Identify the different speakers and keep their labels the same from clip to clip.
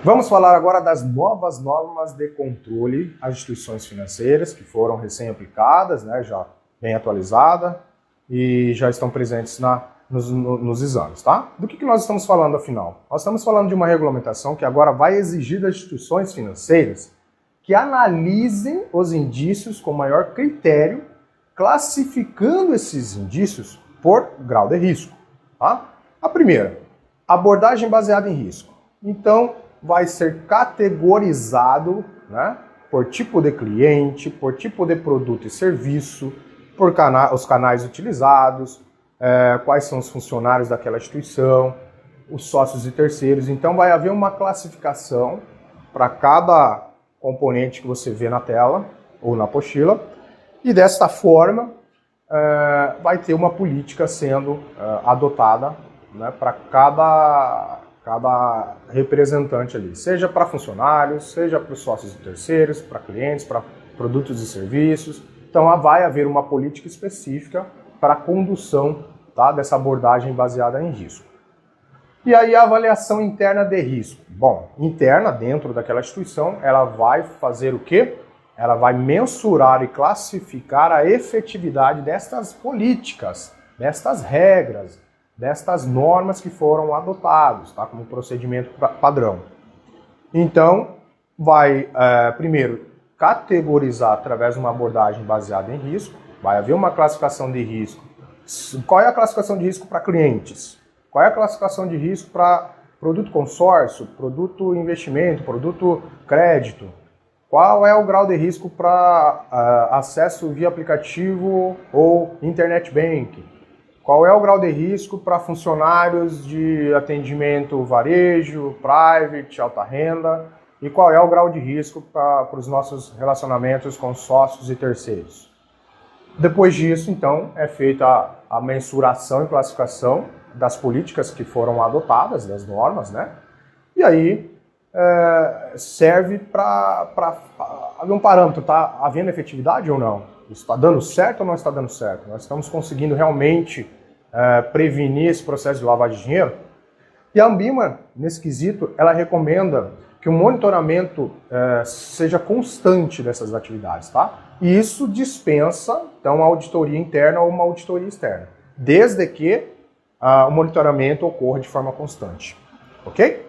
Speaker 1: Vamos falar agora das novas normas de controle às instituições financeiras que foram recém-aplicadas, né, já bem atualizada e já estão presentes nos exames, tá? Do que nós estamos falando, afinal? Nós estamos falando de uma regulamentação que agora vai exigir das instituições financeiras que analisem os indícios com maior critério, classificando esses indícios por grau de risco, tá? A primeira, abordagem baseada em risco. Então, vai ser categorizado, né, por tipo de cliente, por tipo de produto e serviço, por os canais utilizados, quais são os funcionários daquela instituição, os sócios e terceiros. Então vai haver uma classificação para cada componente que você vê na tela ou na apostila, e desta forma vai ter uma política sendo adotada, né, para cada representante ali, seja para funcionários, seja para os sócios e terceiros, para clientes, para produtos e serviços. Então vai haver uma política específica para a condução, tá, dessa abordagem baseada em risco. E aí a avaliação interna de risco. Bom, interna, dentro daquela instituição, ela vai fazer o quê? Ela vai mensurar e classificar a efetividade destas políticas, destas regras, destas normas que foram adotadas, tá, como procedimento padrão. Então, vai, primeiro, categorizar através de uma abordagem baseada em risco. Vai haver uma classificação de risco. Qual é a classificação de risco para clientes? Qual é a classificação de risco para produto consórcio, produto investimento, produto crédito? Qual é o grau de risco para acesso via aplicativo ou internet banking? Qual é o grau de risco para funcionários de atendimento varejo, private, alta renda? E qual é o grau de risco para os nossos relacionamentos com sócios e terceiros? Depois disso, então, é feita a mensuração e classificação das políticas que foram adotadas, das normas, né? E aí serve para haver um parâmetro, está havendo efetividade ou não? Está dando certo ou não está dando certo? Nós estamos conseguindo realmente prevenir esse processo de lavagem de dinheiro? E a Anbima, nesse quesito, ela recomenda que o monitoramento seja constante dessas atividades, tá? E isso dispensa, então, uma auditoria interna ou uma auditoria externa, desde que o monitoramento ocorra de forma constante, ok?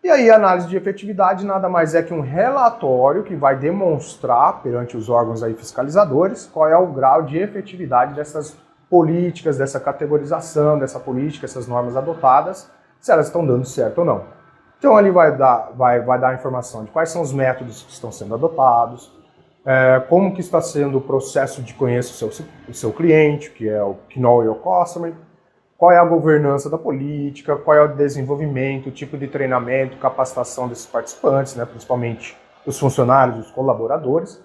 Speaker 1: E aí a análise de efetividade nada mais é que um relatório que vai demonstrar perante os órgãos aí fiscalizadores qual é o grau de efetividade dessas políticas, dessa categorização, dessa política, essas normas adotadas, se elas estão dando certo ou não. Então ali vai dar a informação de quais são os métodos que estão sendo adotados, como que está sendo o processo de conhecer o seu cliente, que é o Know Your Customer, qual é a governança da política, qual é o desenvolvimento, o tipo de treinamento, capacitação desses participantes, né, principalmente os funcionários, os colaboradores,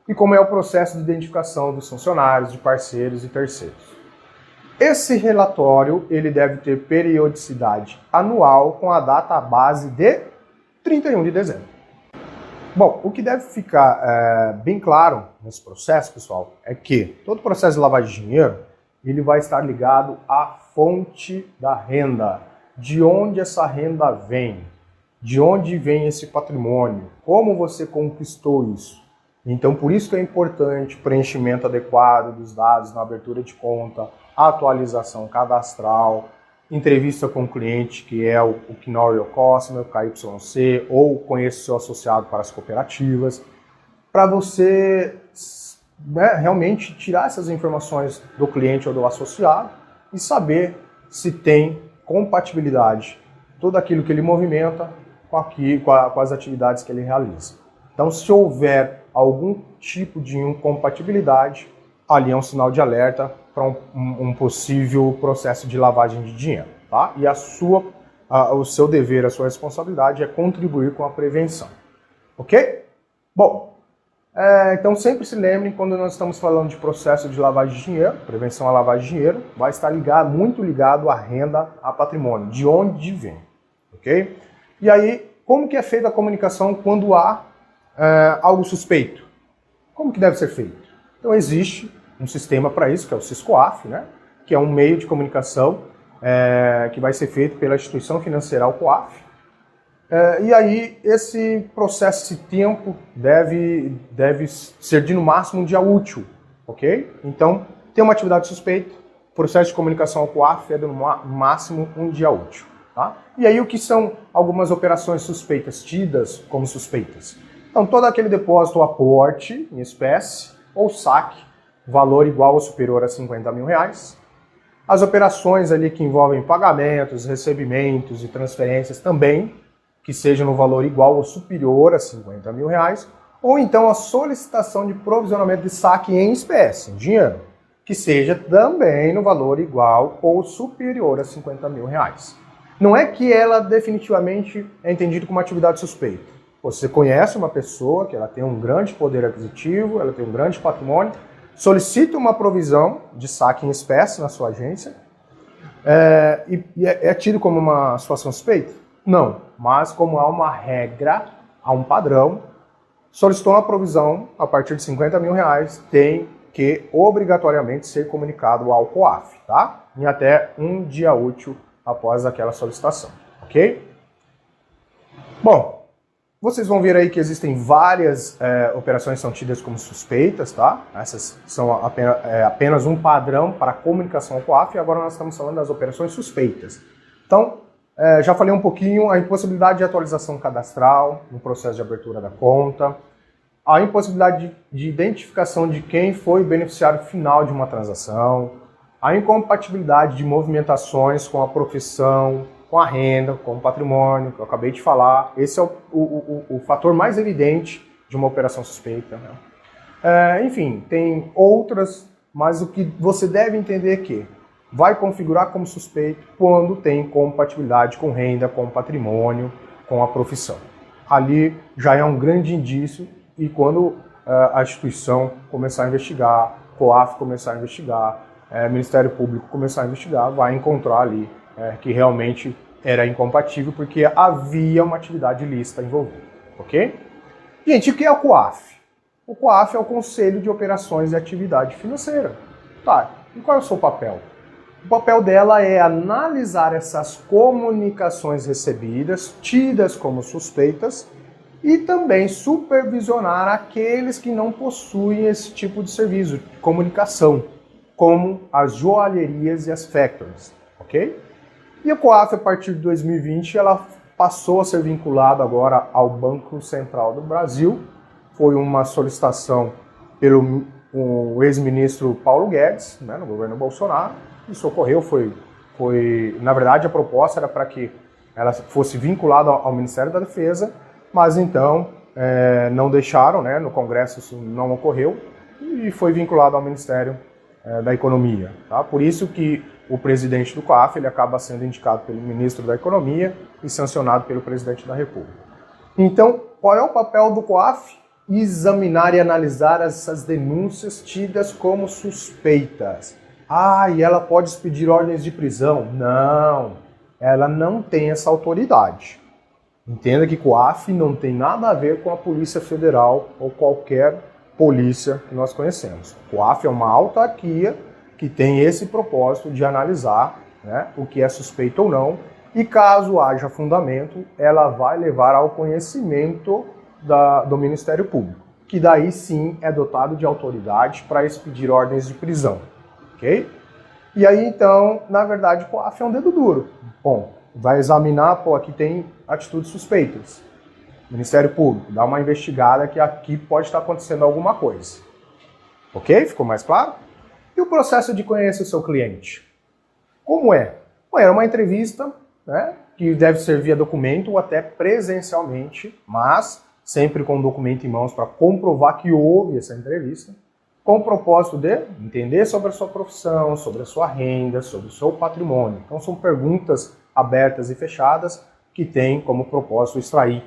Speaker 1: e como é o processo de identificação dos funcionários, de parceiros e terceiros. Esse relatório ele deve ter periodicidade anual com a data base de 31 de dezembro. Bom, o que deve ficar bem claro nesse processo, pessoal, é que todo processo de lavagem de dinheiro ele vai estar ligado à fonte da renda, de onde essa renda vem, de onde vem esse patrimônio, como você conquistou isso. Então, por isso que é importante o preenchimento adequado dos dados na abertura de conta, atualização cadastral, entrevista com o cliente, que é o Know Your Customer, o KYC, ou conheça o seu associado para as cooperativas, para você realmente tirar essas informações do cliente ou do associado e saber se tem compatibilidade tudo aquilo que ele movimenta com as atividades que ele realiza. Então, se houver algum tipo de incompatibilidade, ali é um sinal de alerta para um possível processo de lavagem de dinheiro, tá? E o seu dever, a sua responsabilidade é contribuir com a prevenção, ok? Bom, então sempre se lembrem, quando nós estamos falando de processo de lavagem de dinheiro, prevenção à lavagem de dinheiro, vai estar muito ligado à renda, a patrimônio, de onde vem, ok? E aí, como que é feita a comunicação quando há algo suspeito? Como que deve ser feito? Então existe um sistema para isso, que é o SysCoaf, né? Que é um meio de comunicação que vai ser feito pela instituição financeira Coaf. E aí esse processo, esse tempo deve ser de no máximo um dia útil, ok? Então tem uma atividade suspeita, o processo de comunicação Coaf é de no máximo um dia útil. Tá? E aí o que são algumas operações suspeitas, tidas como suspeitas? Então todo aquele depósito ou aporte em espécie ou saque, valor igual ou superior a 50 mil reais. As operações ali que envolvem pagamentos, recebimentos e transferências também, que sejam no valor igual ou superior a 50 mil reais. Ou então a solicitação de provisionamento de saque em espécie, em dinheiro, que seja também no valor igual ou superior a 50 mil reais. Não é que ela definitivamente é entendida como atividade suspeita. Você conhece uma pessoa que ela tem um grande poder aquisitivo, ela tem um grande patrimônio, solicita uma provisão de saque em espécie na sua agência e é tido como uma situação suspeita? Não, mas como há uma regra, há um padrão, solicitou uma provisão a partir de 50 mil reais, tem que obrigatoriamente ser comunicado ao COAF, tá? Em até um dia útil após aquela solicitação, ok? Bom, vocês vão ver aí que existem várias operações que são tidas como suspeitas, tá? Essas são apenas um padrão para a comunicação ao COAF e agora nós estamos falando das operações suspeitas. Então, já falei um pouquinho a impossibilidade de atualização cadastral no processo de abertura da conta, a impossibilidade de identificação de quem foi o beneficiário final de uma transação, a incompatibilidade de movimentações com a profissão, com a renda, com o patrimônio, que eu acabei de falar. Esse é o fator mais evidente de uma operação suspeita, né? Enfim, tem outras, mas o que você deve entender é que vai configurar como suspeito quando tem compatibilidade com renda, com patrimônio, com a profissão. Ali já é um grande indício e quando a instituição começar a investigar, COAF começar a investigar, Ministério Público começar a investigar, vai encontrar ali que realmente era incompatível porque havia uma atividade ilícita envolvida, ok? Gente, o que é o COAF? O COAF é o Conselho de Operações e Atividade Financeira. Tá, e qual é o seu papel? O papel dela é analisar essas comunicações recebidas, tidas como suspeitas, e também supervisionar aqueles que não possuem esse tipo de serviço de comunicação, como as joalherias e as factories, ok? E a COAF, a partir de 2020, ela passou a ser vinculada agora ao Banco Central do Brasil. Foi uma solicitação pelo ex-ministro Paulo Guedes, né, no governo Bolsonaro. Isso ocorreu, na verdade, a proposta era para que ela fosse vinculada ao Ministério da Defesa, mas então não deixaram, né, no Congresso isso não ocorreu, e foi vinculado ao Ministério da Economia. Tá? Por isso que o presidente do COAF ele acaba sendo indicado pelo ministro da Economia e sancionado pelo presidente da República. Então, qual é o papel do COAF? Examinar e analisar essas denúncias tidas como suspeitas. E ela pode expedir ordens de prisão? Não, ela não tem essa autoridade. Entenda que COAF não tem nada a ver com a Polícia Federal ou qualquer polícia que nós conhecemos. COAF é uma autarquia que tem esse propósito de analisar, né, o que é suspeito ou não, e caso haja fundamento, ela vai levar ao conhecimento do Ministério Público, que daí sim é dotado de autoridade para expedir ordens de prisão. Ok? E aí então, na verdade, o COAF é um dedo duro. Bom, vai examinar, aqui tem atitudes suspeitas. Ministério Público, dá uma investigada que aqui pode estar acontecendo alguma coisa. Ok? Ficou mais claro? E o processo de conhecer o seu cliente? Como é? Bom, era uma entrevista, né, que deve ser via documento ou até presencialmente, mas sempre com o documento em mãos para comprovar que houve essa entrevista, com o propósito de entender sobre a sua profissão, sobre a sua renda, sobre o seu patrimônio. Então são perguntas abertas e fechadas que têm como propósito extrair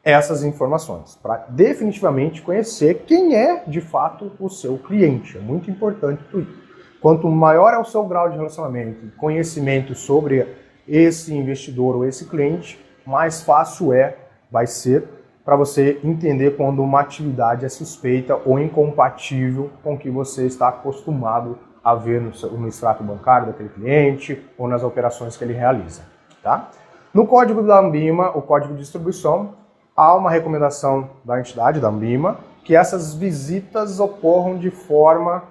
Speaker 1: essas informações, para definitivamente conhecer quem é de fato o seu cliente. É muito importante tudo isso. Quanto maior é o seu grau de relacionamento e conhecimento sobre esse investidor ou esse cliente, mais fácil é vai ser para você entender quando uma atividade é suspeita ou incompatível com o que você está acostumado a ver no extrato bancário daquele cliente ou nas operações que ele realiza. Tá? No código da Anbima, o código de distribuição, há uma recomendação da entidade, da Anbima, que essas visitas ocorram de forma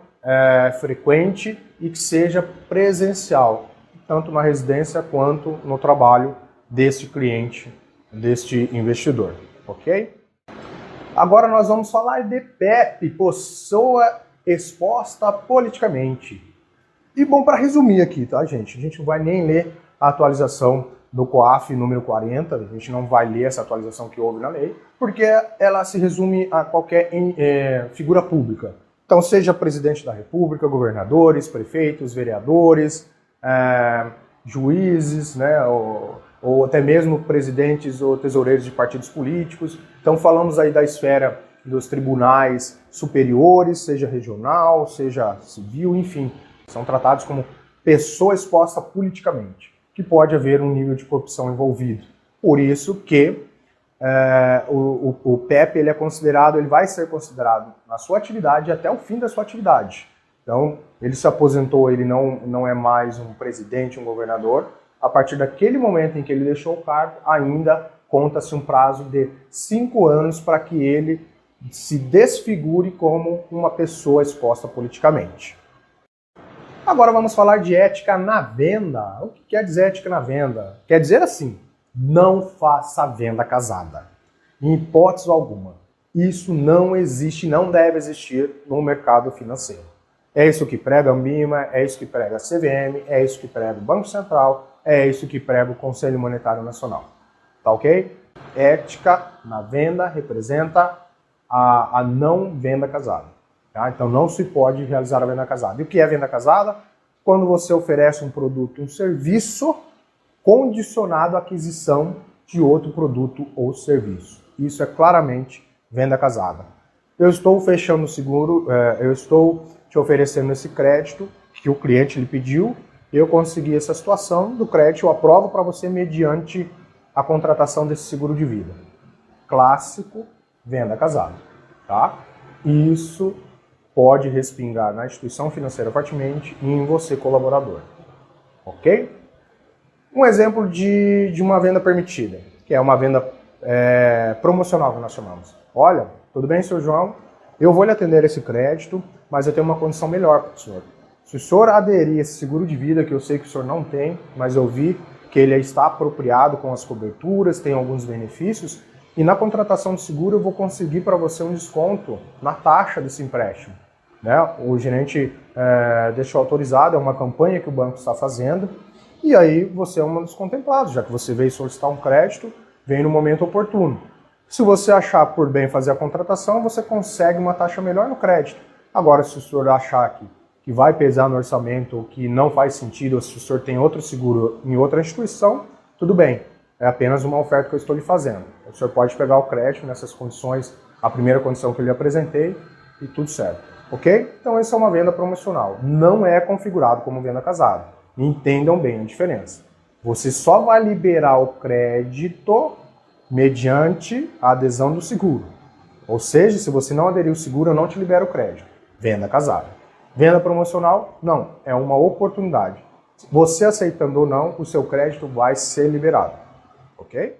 Speaker 1: frequente e que seja presencial, tanto na residência quanto no trabalho deste cliente, deste investidor, ok? Agora nós vamos falar de PEP, pessoa exposta politicamente. E bom, para resumir aqui, tá, gente? A gente não vai nem ler a atualização do COAF número 40, a gente não vai ler essa atualização que houve na lei, porque ela se resume a qualquer figura pública. Então, seja presidente da República, governadores, prefeitos, vereadores, juízes, né, ou até mesmo presidentes ou tesoureiros de partidos políticos. Então falamos aí da esfera dos tribunais superiores, seja regional, seja civil, enfim, são tratados como pessoa exposta politicamente, que pode haver um nível de corrupção envolvido. Por isso que o PEP ele vai ser considerado na sua atividade até o fim da sua atividade. Então, ele se aposentou, ele não é mais um presidente, um governador. A partir daquele momento em que ele deixou o cargo, ainda conta-se um prazo de 5 anos para que ele se desfigure como uma pessoa exposta politicamente. Agora vamos falar de ética na venda. O que quer dizer ética na venda? Quer dizer assim, não faça venda casada. Em hipótese alguma. Isso não existe, não deve existir no mercado financeiro. É isso que prega a Anbima, é isso que prega a CVM, é isso que prega o Banco Central, é isso que prega o Conselho Monetário Nacional. Tá ok? Ética na venda representa a não venda casada. Tá? Então não se pode realizar a venda casada. E o que é venda casada? Quando você oferece um produto, um serviço condicionado à aquisição de outro produto ou serviço. Isso é claramente venda casada. Eu estou fechando o seguro, eu estou te oferecendo esse crédito que o cliente lhe pediu, eu consegui essa situação do crédito, eu aprovo para você mediante a contratação desse seguro de vida. Clássico, venda casada. Tá? Isso pode respingar na instituição financeira fortemente e em você, colaborador. Ok? Um exemplo de uma venda permitida, que é uma venda promocional que nós chamamos. Olha, tudo bem, seu João? Eu vou lhe atender esse crédito, mas eu tenho uma condição melhor para o senhor. Se o senhor aderir a esse seguro de vida, que eu sei que o senhor não tem, mas eu vi que ele está apropriado com as coberturas, tem alguns benefícios, e na contratação de seguro eu vou conseguir para você um desconto na taxa desse empréstimo. Né? O gerente deixou autorizado, é uma campanha que o banco está fazendo, e aí você é um dos contemplados, já que você veio solicitar um crédito, vem no momento oportuno. Se você achar por bem fazer a contratação, você consegue uma taxa melhor no crédito. Agora, se o senhor achar que vai pesar no orçamento ou que não faz sentido, ou se o senhor tem outro seguro em outra instituição, tudo bem. É apenas uma oferta que eu estou lhe fazendo. O senhor pode pegar o crédito nessas condições, a primeira condição que eu lhe apresentei, e tudo certo. Ok? Então, essa é uma venda promocional. Não é configurado como venda casada. Entendam bem a diferença. Você só vai liberar o crédito mediante a adesão do seguro. Ou seja, se você não aderir ao seguro, eu não te libero o crédito. Venda casada. Venda promocional, não. É uma oportunidade. Você aceitando ou não, o seu crédito vai ser liberado. Ok?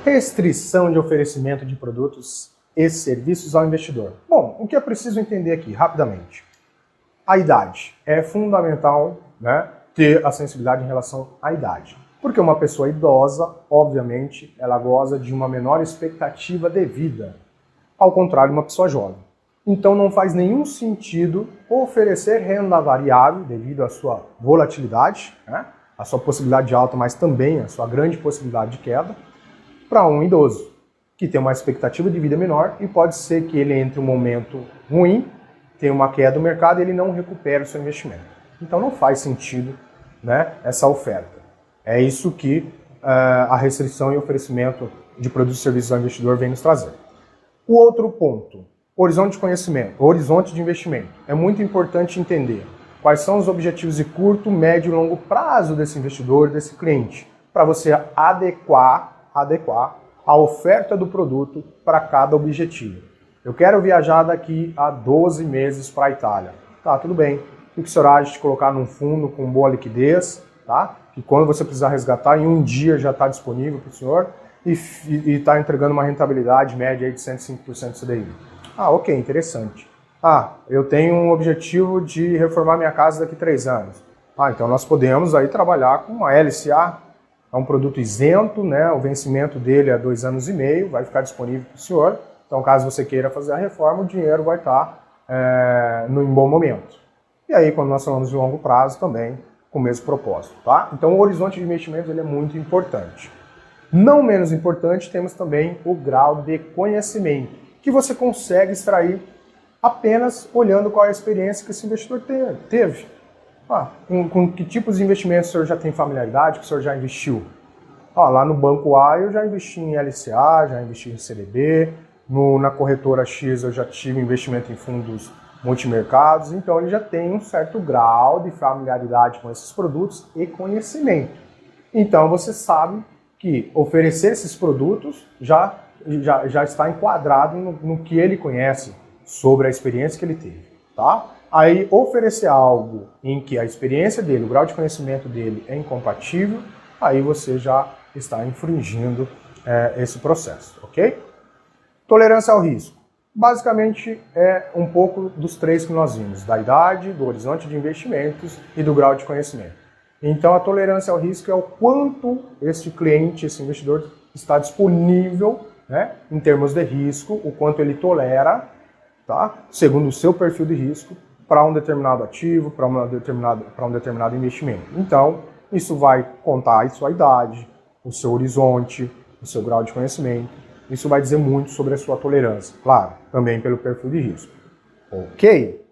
Speaker 1: Restrição de oferecimento de produtos e serviços ao investidor. Bom, o que é preciso entender aqui, rapidamente? A idade. É fundamental, né, ter a sensibilidade em relação à idade. Porque uma pessoa idosa, obviamente, ela goza de uma menor expectativa de vida, ao contrário de uma pessoa jovem. Então não faz nenhum sentido oferecer renda variável devido à sua volatilidade, né, a sua possibilidade de alta, mas também a sua grande possibilidade de queda, para um idoso, que tem uma expectativa de vida menor e pode ser que ele entre um momento ruim, tenha uma queda do mercado e ele não recupere o seu investimento. Então não faz sentido, né, essa oferta. É isso que a restrição e oferecimento de produtos e serviços ao investidor vem nos trazer. O outro ponto, horizonte de conhecimento, horizonte de investimento. É muito importante entender quais são os objetivos de curto, médio e longo prazo desse investidor, desse cliente, para você adequar adequar a oferta do produto para cada objetivo. Eu quero viajar daqui a 12 meses para a Itália. Tá, tudo bem. O que o senhor acha de colocar num fundo com boa liquidez, tá? Que quando você precisar resgatar, em um dia já está disponível para o senhor e está entregando uma rentabilidade média aí de 105% CDI. Ah, ok, interessante. Ah, eu tenho um objetivo de reformar minha casa daqui a 3 anos. Ah, então nós podemos aí trabalhar com uma LCA. É um produto isento, né? O vencimento dele é 2 anos e meio, vai ficar disponível para o senhor. Então, caso você queira fazer a reforma, o dinheiro vai estar em bom momento. E aí, quando nós falamos de longo prazo, também com o mesmo propósito, tá? Então, o horizonte de investimentos ele é muito importante. Não menos importante, temos também o grau de conhecimento, que você consegue extrair apenas olhando qual é a experiência que esse investidor teve. Ah, com que tipos de investimentos o senhor já tem familiaridade, que o senhor já investiu? Ah, lá no banco A eu já investi em LCA, já investi em CDB, na corretora X eu já tive investimento em fundos multimercados, então ele já tem um certo grau de familiaridade com esses produtos e conhecimento. Então você sabe que oferecer esses produtos já está enquadrado no que ele conhece sobre a experiência que ele teve, tá? Aí oferecer algo em que a experiência dele, o grau de conhecimento dele é incompatível, aí você já está infringindo esse processo, ok? Tolerância ao risco. Basicamente é um pouco dos 3 que nós vimos, da idade, do horizonte de investimentos e do grau de conhecimento. Então a tolerância ao risco é o quanto esse cliente, esse investidor está disponível, né, em termos de risco, o quanto ele tolera, tá, segundo o seu perfil de risco, para um determinado ativo, para um determinado investimento. Então isso vai contar a sua idade, o seu horizonte, o seu grau de conhecimento. Isso vai dizer muito sobre a sua tolerância, claro, também pelo perfil de risco. Ok?